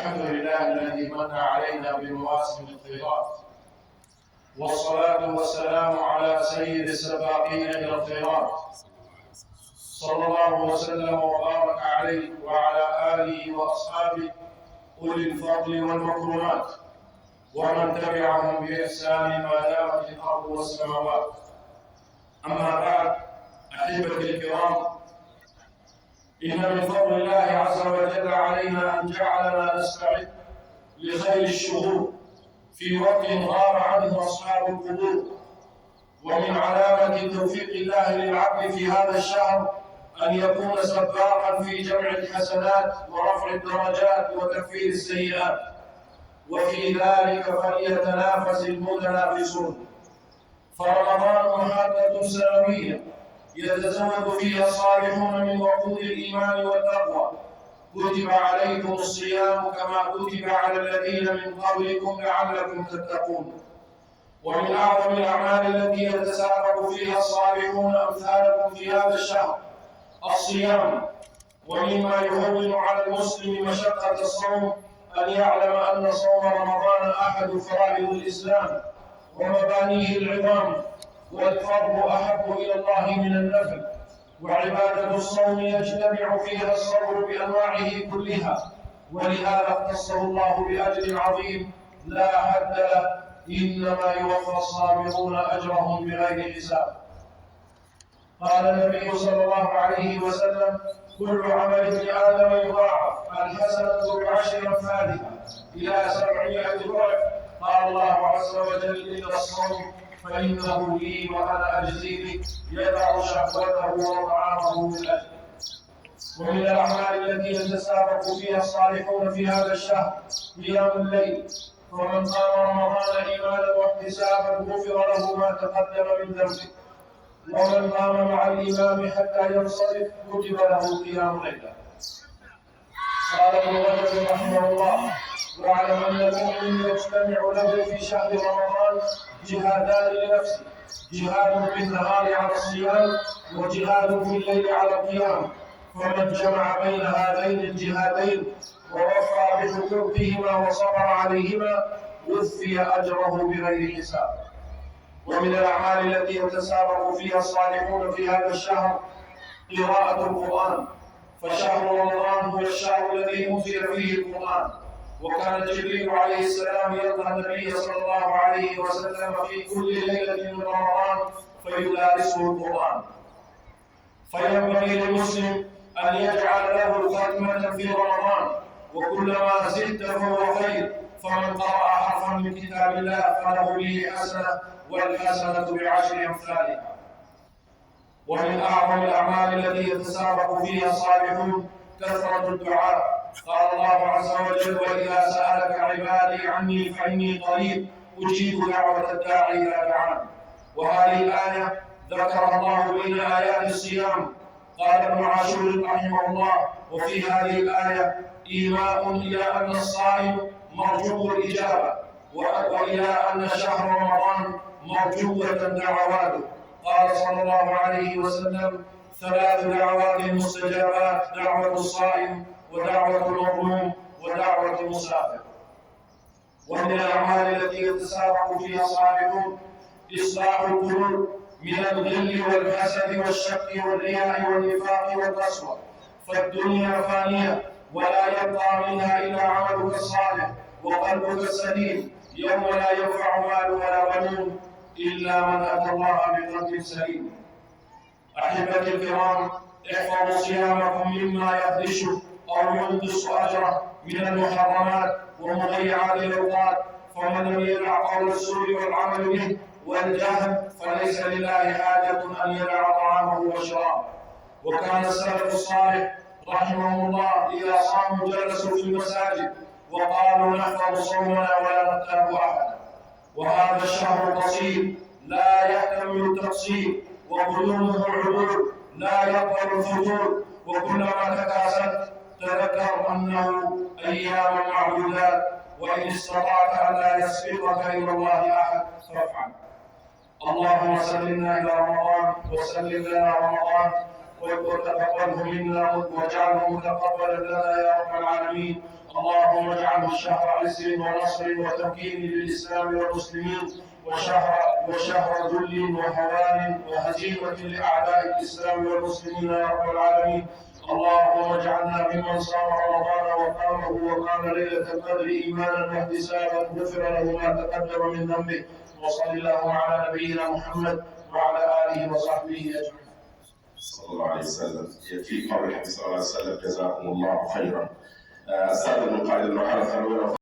الحمد لله الذي من علينا بمواسم الخيرات، والصلاة والسلام على سيد السباقين إلى الخيرات، صلى الله وسلم وبارك عليه وعلى آله وأصحابه أولي الفضل والمكرمات، ومن تبعهم بإحسان ما دامت الأرض والسماوات. أما بعد، أحبتي الكرام، إن من فضل الله عز وجل علينا أن جعلنا نستعد لخير الشهور في وقت غاب عنه أصحاب القبور. ومن علامة توفيق الله للعبد في هذا الشهر أن يكون سباقا في جمع الحسنات ورفع الدرجات وتكفير السيئات، وفي ذلك فليتنافس المتنافسون. فرمضان محطة سنوية يتزود فيها الصالحون من وقود الإيمان والتقوى. كتب عليكم الصيام كما كتب على الذين من قبلكم لعلكم تتقون. ومن أعظم الأعمال التي يتسابق فيها الصالحون أمثالكم في هذا الشهر الصيام. ومما يهون على المسلم مشقة الصوم أن يعلم أن صوم رمضان أحد فرائض الإسلام ومبانيه العظام، والفرض أحب إلى الله من النفل. وعبادة الصوم يجتمع فيها الصبر بأنواعه كلها، ولهذا اختصه الله بأجر عظيم لا حد له، إنما يوفى الصابرون أجرهم بغير حساب. قال النبي صلى الله عليه وسلم: كل عمل ابن آدم يضاعف، الحسنة بعشر أمثالها إلى 700 ضعف. قال الله عز وجل: إلا الصوم فإنه لي وأنا أجزي به، يدع شهوته وطعامه بالأجر. ومن الأعمال التي يتسابق فيها الصالحون في هذا الشهر قيام الليل. ومن قام رمضان إيمانا واحتسابا غفر له ما تقدم من ذنبه. ومن قام مع الإمام حتى ينصرف كتب له قيام ليلة. قال ابن رجب رحمه الله: واعلم أن المؤمن يجتمع له في شهر رمضان جهادان لنفسه: جهاد بالنهار على الصيام، وجهاد بالليل على القيام. فمن جمع بين هذين الجهادين ووفى بحقوقهما وصبر عليهما وفي أجره بغير حساب. ومن الأعمال التي يتسابق فيها الصالحون في هذا الشهر قراءة القرآن. فشهر رمضان هو الشهر الذي أنزل فيه القرآن، وكان جبريل عليه السلام يلقى النبي صلى الله عليه وسلم في كل ليلة من رمضان فيدارسه القرآن. فينبغي للمسلم أن يجعل له ختمة في رمضان، وكلما زدت فهو خير. فمن قرأ حرفا من كتاب الله فله به حسنة، والحسنة بعشر أمثالها. ومن أعظم الأعمال التي يتسابق فيها الصالحون كثرة الدعاء. قال الله عز وجل: وإذا سألك عبادي عني فإني قريب أجيب دعوة الداعي إذا دعان. وهذه الآية ذكرها الله بين آيات الصيام. قال ابن عاشور رحمه الله: وفي هذه الآية إيماء إلى أن الصائم مرجو الإجابة، وإلى أن شهر رمضان مرجوة دعواته. قال صلى الله عليه وسلم: 3 دعوات مستجابات: دعوة الصائم، ودعوة المظلوم، ودعوة المسافر. ومن الأعمال التي يتسابق فيها الصالحون إصلاح القلوب من الغل والحسد والشك والرياء والنفاق والقسوة. فالدنيا فانية ولا يبقى منها إلا عملك الصالح وقلبك السليم، يوم لا ينفع مال ولا بنون إلا من أتى الله بقلب سليم. أحبتي الكرام، احفظوا صيامكم مما يخدش أو ينقص أجره من المحرمات ومضيعات الأوقات. فمن لم يدع قول السوء والعمل به والجهل فليس لله حاجة أن يدع طعامه وشرابه. وكان السلف الصالح رحمهم الله إذا صاموا جلسوا في المساجد وقالوا: نحفظ صومنا ولا نتهم أحدا. وهذا الشهر قصير لا يحتمل التقصير، وقدومه العبور لا يقبل الفجور. وكلما تكاسلت تذكر أنه أيام معدودات، وإن استطعت أن لا يسبقك إلى الله أحد فافعل. اللهم سلمنا إلى رمضان، وسلم لنا رمضان، وتقبله منا واجعله متقبلا لنا يا رب العالمين. اللهم اجعله شهر عز ونصر وتمكين للإسلام والمسلمين، وشهر ذل وهوان وهزيمة لأعداء الإسلام والمسلمين يا رب العالمين. اللهم اجعلنا ممن صام رمضان وقامه وقام ليلة القدر إيمانا واحتسابا غفر له ما تقدم من ذنبه. وصل اللهم على نبينا محمد وعلى آله وصحبه أجمعين. صلى الله عليه وسلم. في قول النبي صلى الله عليه وسلم: جزاكم الله خيرا. استاذن من قائد المرحله الثانويه